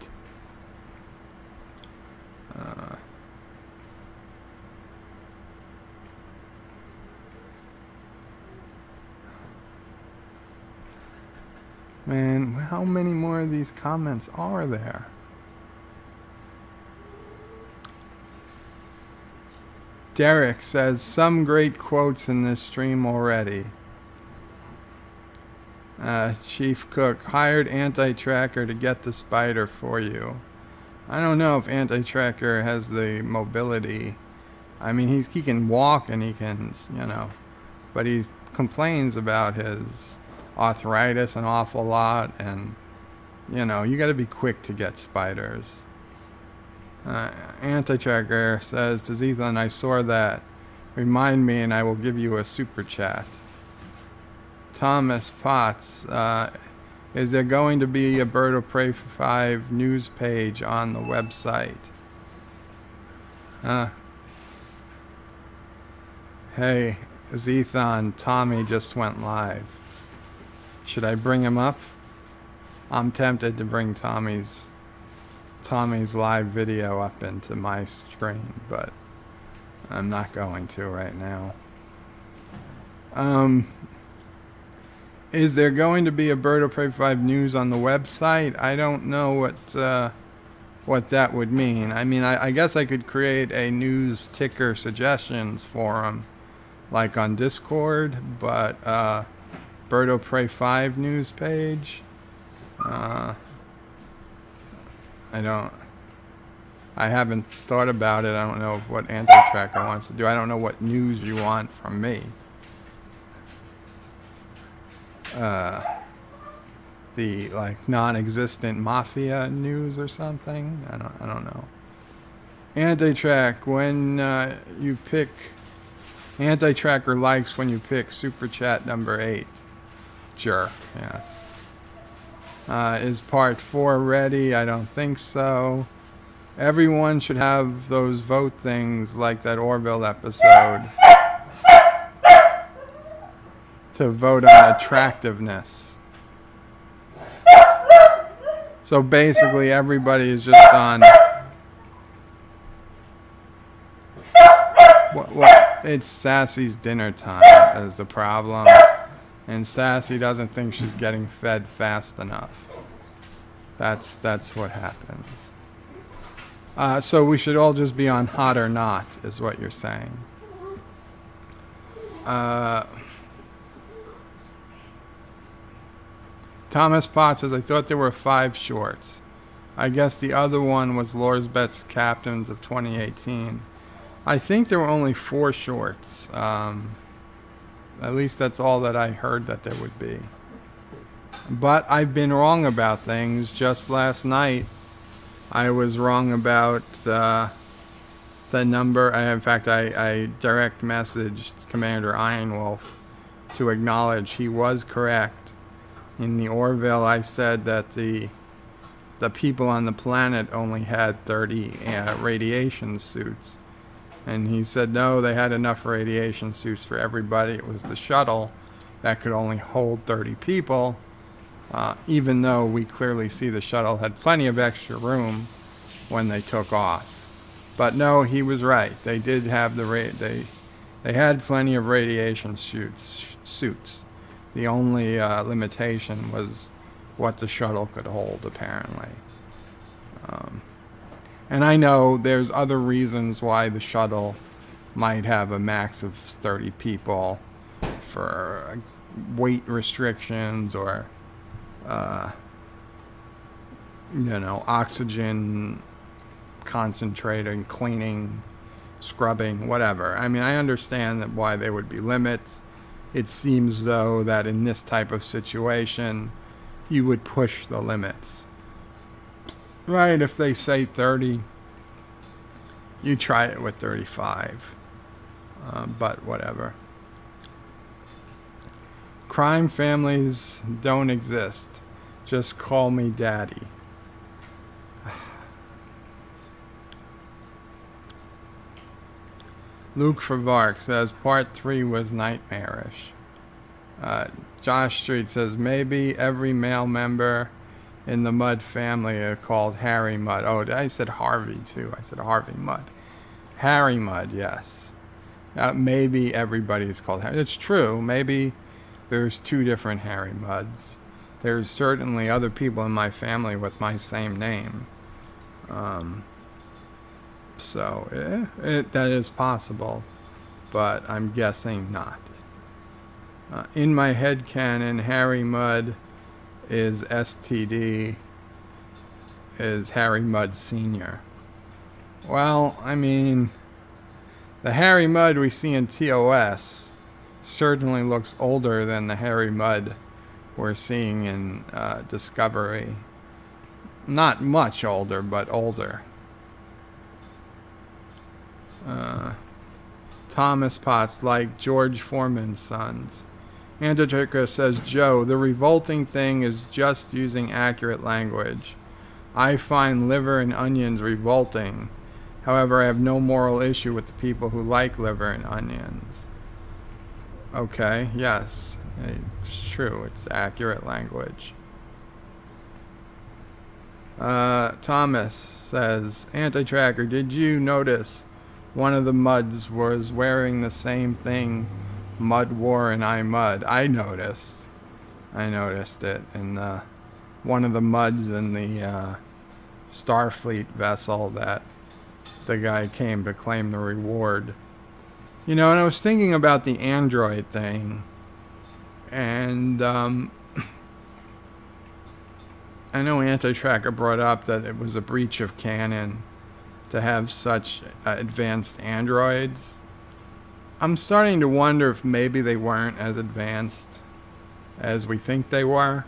[SPEAKER 1] Man, how many more of these comments are there? Derek says, some great quotes in this stream already. Chief Cook, hired anti-tracker to get the spider for you. I don't know if anti-tracker has the mobility. I mean, he can walk and he can, but he complains about his arthritis an awful lot, and you got to be quick to get spiders. Anti-tracker says to Zethan, I saw that. Remind me and I will give you a super chat. Thomas Potts, is there going to be a Bird of Prey 5 news page on the website? Hey, Zethan, Tommy just went live. Should I bring him up? I'm tempted to bring Tommy's live video up into my screen, but I'm not going to right now. Is there going to be a Bird of Prey 5 news on the website? I don't know what that would mean. I mean, I guess I could create a news ticker suggestions forum, like on Discord, but Bird of Prey 5 news page. I haven't thought about it. I don't know what anti-tracker wants to do. I don't know what news you want from me. The like non-existent mafia news or something. I don't know. Anti-track when you pick anti-tracker likes when you pick super chat number 8. Jerk. Yes. Is part 4 ready? I don't think so. Everyone should have those vote things like that Orville episode to vote on attractiveness. So basically everybody is just on what it's Sassy's dinner time is the problem, and Sassy doesn't think she's getting fed fast enough. That's what happens. So we should all just be on hot or not, is what you're saying. Thomas Potts says, I thought there were 5 shorts. I guess the other one was Lorsbet's Captains of 2018. I think there were only 4 shorts. At least that's all that I heard that there would be. But I've been wrong about things. Just last night, I was wrong about the number. In fact, I direct messaged Commander Ironwolf to acknowledge he was correct. In the Orville, I said that the people on the planet only had 30 radiation suits. And he said, no, they had enough radiation suits for everybody. It was the shuttle that could only hold 30 people, even though we clearly see the shuttle had plenty of extra room when they took off. But no, he was right. They did have they had plenty of radiation suits. The only limitation was what the shuttle could hold, apparently. And I know there's other reasons why the shuttle might have a max of 30 people for weight restrictions or, oxygen concentrating, cleaning, scrubbing, whatever. I mean, I understand that why there would be limits. It seems, though, that in this type of situation, you would push the limits. Right, if they say 30, you try it with 35. But whatever. Crime families don't exist. Just call me daddy. Luke Favark says part 3 was nightmarish. Josh Street says maybe every male member in the Mudd family are called Harry Mudd. Oh, I said Harvey too. I said Harvey Mudd. Harry Mudd, yes. Maybe everybody is called Harry. It's true. Maybe there's 2 different Harry Mudds. There's certainly other people in my family with my same name. So that is possible, but I'm guessing not. In my head canon, Harry Mudd is STD, is Harry Mudd Sr. Well, I mean, the Harry Mudd we see in TOS certainly looks older than the Harry Mudd we're seeing in Discovery. Not much older, but older. Thomas Potts, like George Foreman's sons. Antarctica says, Joe, the revolting thing is just using accurate language. I find liver and onions revolting. However, I have no moral issue with the people who like liver and onions. Okay, yes, it's true. It's accurate language. Thomas says, Anti-Tracker, did you notice one of the Mudds was wearing the same thing Mudd wore in I Mudd? I noticed it. And one of the Mudds in the Starfleet vessel that the guy came to claim the reward. You know, and I was thinking about the android thing, and I know Anti-Tracker brought up that it was a breach of canon to have such advanced androids. I'm starting to wonder if maybe they weren't as advanced as we think they were.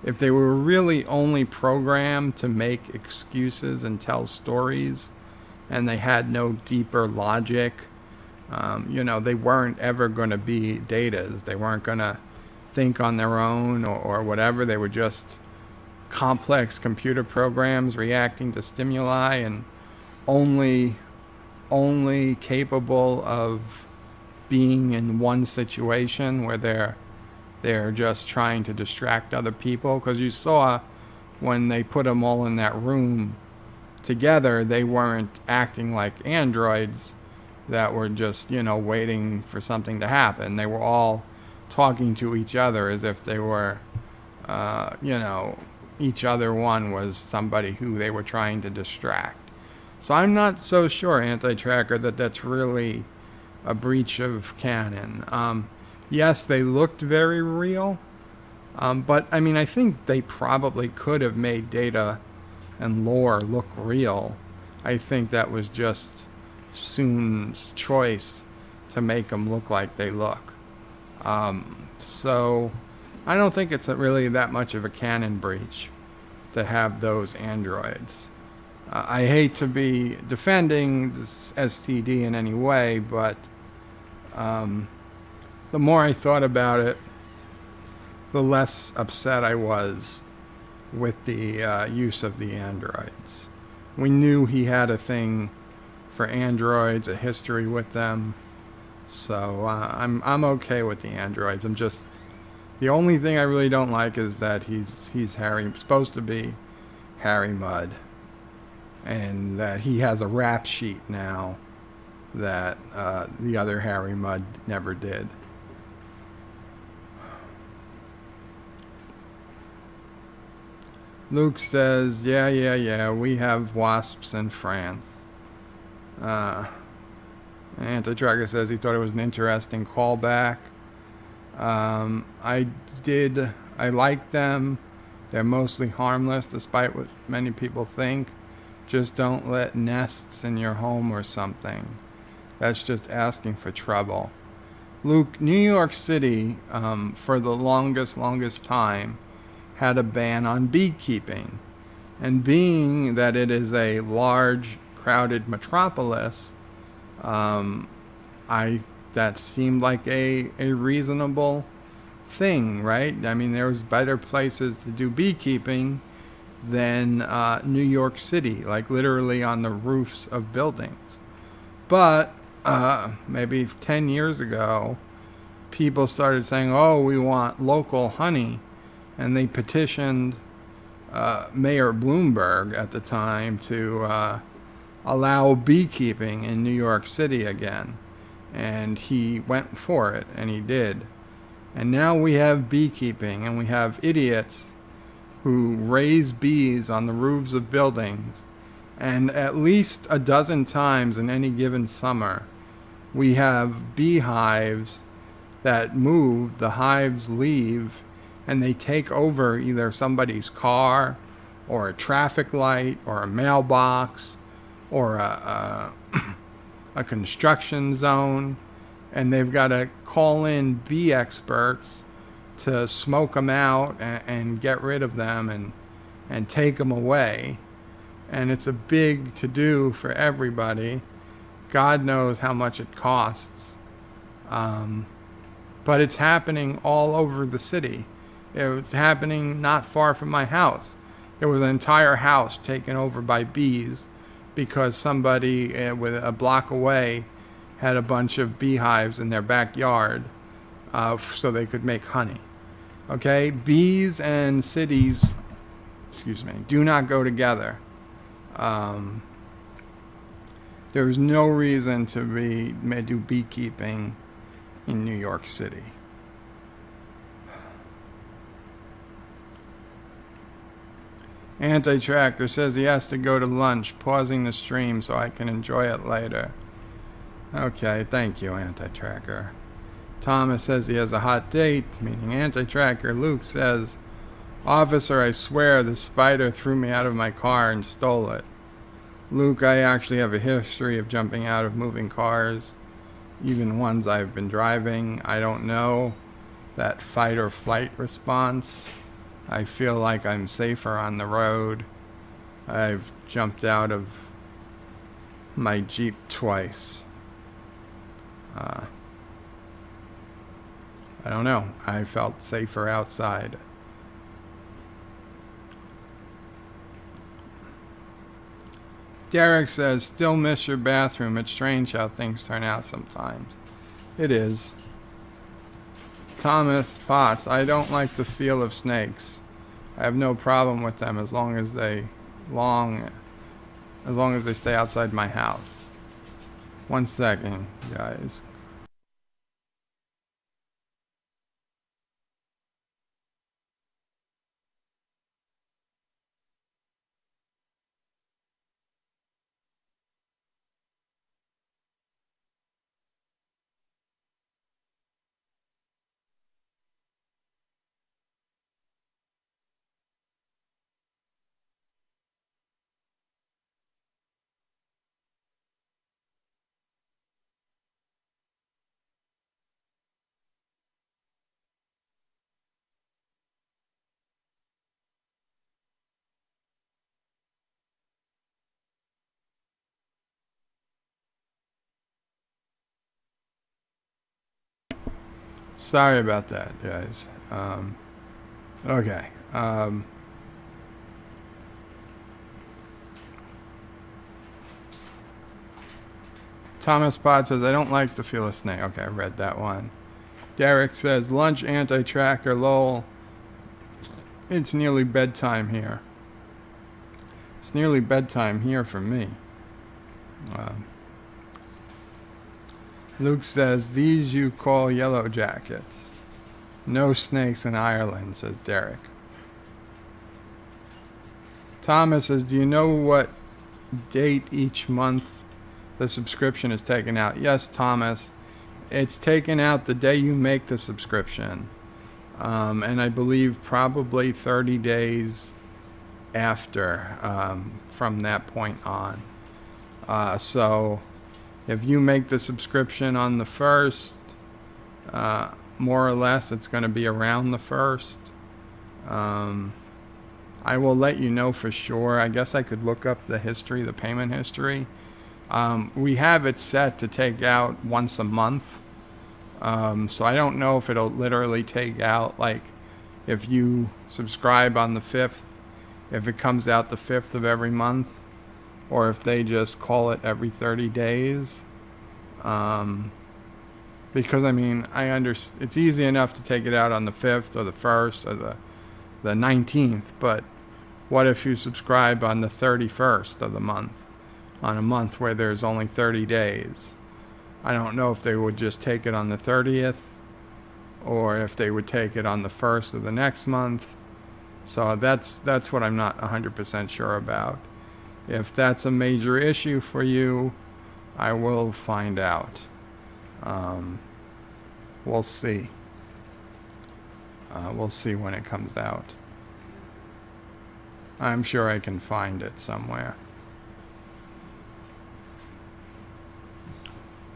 [SPEAKER 1] If they were really only programmed to make excuses and tell stories, and they had no deeper logic, you know, they weren't ever going to be datas. They weren't going to think on their own or whatever. They were just complex computer programs reacting to stimuli and only capable of being in one situation where they're just trying to distract other people. Because you saw when they put them all in that room together, they weren't acting like androids that were just, you know, waiting for something to happen. They were all talking to each other as if they were, you know, each other one was somebody who they were trying to distract. So I'm not so sure, Anti-Tracker, that that's really a breach of canon. Yes, they looked very real, but I mean, I think they probably could have made Data and Lore look real. I think that was just Soon's choice to make them look like they look. So I don't think it's really that much of a canon breach to have those androids. I hate to be defending this STD in any way, but the more I thought about it, the less upset I was with the use of the androids. We knew he had a thing for androids, a history with them, so I'm okay with the androids. I'm just, the only thing I really don't like is that he's Harry, supposed to be Harry Mudd, and that he has a rap sheet now that the other Harry Mudd never did. Luke says, yeah, we have wasps in France. Anti-Tracker says he thought it was an interesting callback. I like them. They're mostly harmless, despite what many people think. Just don't let nests in your home or something. That's just asking for trouble. Luke, New York City, for the longest time, had a ban on beekeeping. And being that it is a large, crowded metropolis, that seemed like a reasonable thing, right? I mean, there was better places to do beekeeping than New York City, like literally on the roofs of buildings. But maybe 10 years ago, people started saying, oh, we want local honey. And they petitioned Mayor Bloomberg at the time to allow beekeeping in New York City again. And he went for it, and he did. And now we have beekeeping, and we have idiots who raise bees on the roofs of buildings. And at least a dozen times in any given summer, we have beehives that move, the hives leave, and they take over either somebody's car or a traffic light or a mailbox or a construction zone, and they've got to call in bee experts to smoke them out and get rid of them and take them away. And it's a big to-do for everybody. God knows how much it costs. But it's happening all over the city. It was happening not far from my house. There was an entire house taken over by bees because somebody with a block away had a bunch of beehives in their backyard so they could make honey. Okay? Bees and cities, do not go together. There's no reason to do beekeeping in New York City. Anti-Tracker says he has to go to lunch, pausing the stream so I can enjoy it later. Okay, thank you, Anti-Tracker. Thomas says he has a hot date, meaning Anti-Tracker. Luke says, officer, I swear the spider threw me out of my car and stole it. Luke, I actually have a history of jumping out of moving cars, even ones I've been driving. I don't know that fight or flight response. I feel like I'm safer on the road. I've jumped out of my Jeep twice. I don't know. I felt safer outside. Derek says, still miss your bathroom. It's strange how things turn out sometimes. It is. Thomas Potts, I don't like the feel of snakes. I have no problem with them as long as they stay outside my house. 1 second, guys. Sorry about that, guys. Okay. Thomas Pod says, I don't like the feel of snake. Okay, I read that one. Derek says, lunch anti-tracker, lol. It's nearly bedtime here. It's nearly bedtime here for me. Luke says, these you call yellow jackets. No snakes in Ireland, says Derek. Thomas says, do you know what date each month the subscription is taken out? Yes, Thomas. It's taken out the day you make the subscription. And I believe probably 30 days after from that point on. So if you make the subscription on the 1st, more or less it's going to be around the 1st. I will let you know for sure. I guess I could look up the history, the payment history. We have it set to take out once a month. So I don't know if it'll literally take out, like, if you subscribe on the 5th, if it comes out the 5th of every month, or if they just call it every 30 days. Because, I mean, it's easy enough to take it out on the 5th or the 1st or the 19th, but what if you subscribe on the 31st of the month, on a month where there's only 30 days? I don't know if they would just take it on the 30th or if they would take it on the 1st of the next month. So that's what I'm not 100% sure about. If that's a major issue for you, I will find out. We'll see. We'll see when it comes out. I'm sure I can find it somewhere.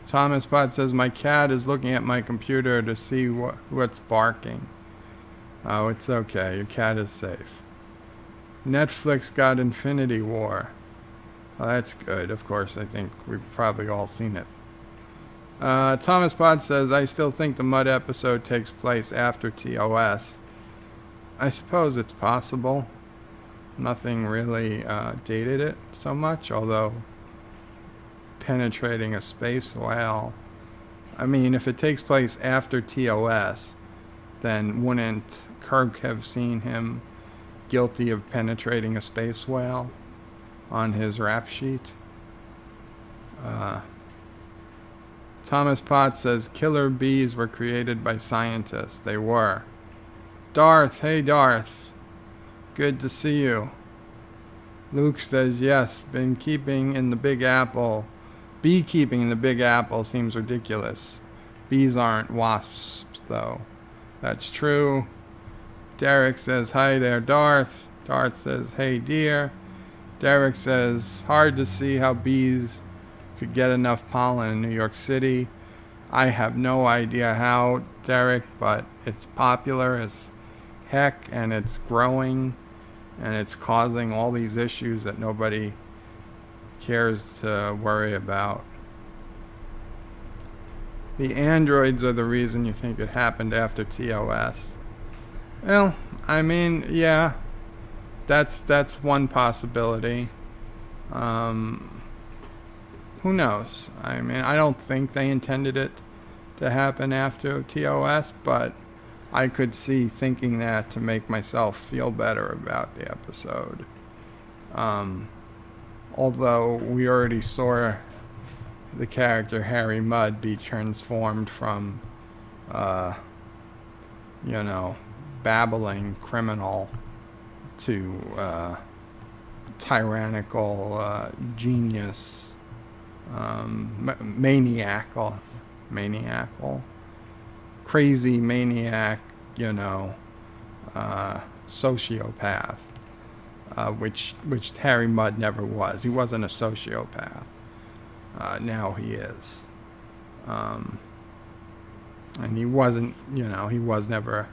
[SPEAKER 1] Thomas Pot says, my cat is looking at my computer to see what's barking. Oh, it's okay. Your cat is safe. Netflix got Infinity War. Oh, that's good. Of course, I think we've probably all seen it. Thomas Pod says, I still think the Mud episode takes place after TOS. I suppose it's possible. Nothing really dated it so much, although penetrating a space whale. I mean, if it takes place after TOS, then wouldn't Kirk have seen him guilty of penetrating a space whale on his rap sheet? Thomas Potts says, killer bees were created by scientists. They were. Darth, hey Darth. Good to see you. Luke says, yes, beekeeping in the Big Apple seems ridiculous. Bees aren't wasps, though. That's true. Derek says, hi there, Darth. Darth says, hey, dear. Derek says, hard to see how bees could get enough pollen in New York City. I have no idea how, Derek, but it's popular as heck, and it's growing, and it's causing all these issues that nobody cares to worry about. The androids are the reason you think it happened after TOS. Well, I mean, yeah, that's one possibility. Who knows? I mean, I don't think they intended it to happen after TOS, but I could see thinking that to make myself feel better about the episode. Although we already saw the character Harry Mudd be transformed from, babbling criminal to tyrannical genius, maniacal, crazy maniac, sociopath, which Harry Mudd never was. He wasn't a sociopath. Now he is. And he wasn't, he was never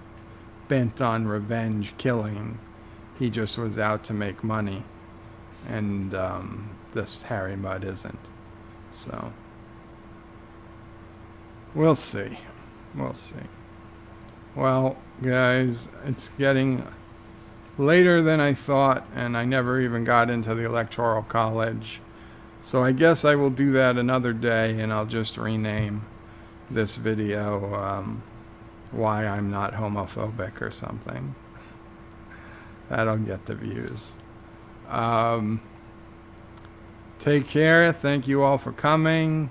[SPEAKER 1] bent on revenge killing. He just was out to make money. And this Harry Mudd isn't. So, we'll see. Well, guys, it's getting later than I thought, and I never even got into the Electoral College. So I guess I will do that another day, and I'll just rename this video why I'm not homophobic or something. That'll get the views. Take care. Thank you all for coming.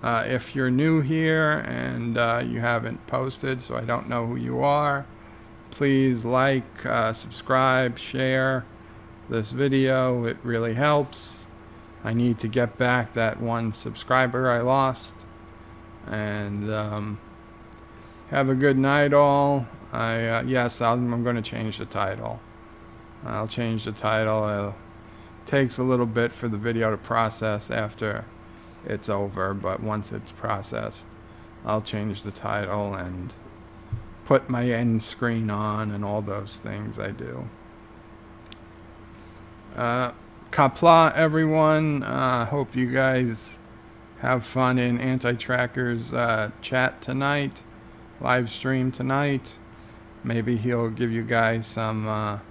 [SPEAKER 1] If you're new here and you haven't posted, so I don't know who you are, please like, subscribe, share this video. It really helps. I need to get back that one subscriber I lost. And have a good night, all. Yes, I'm going to change the title. I'll change the title. It takes a little bit for the video to process after it's over, but once it's processed, I'll change the title and put my end screen on and all those things I do. Qapla, everyone. Hope you guys have fun in Anti-Tracker's chat tonight, live stream tonight. Maybe he'll give you guys some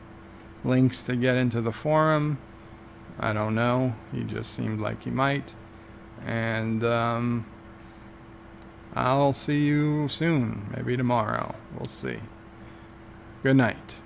[SPEAKER 1] links to get into the forum. I don't know. He just seemed like he might. And I'll see you soon. Maybe tomorrow. We'll see. Good night.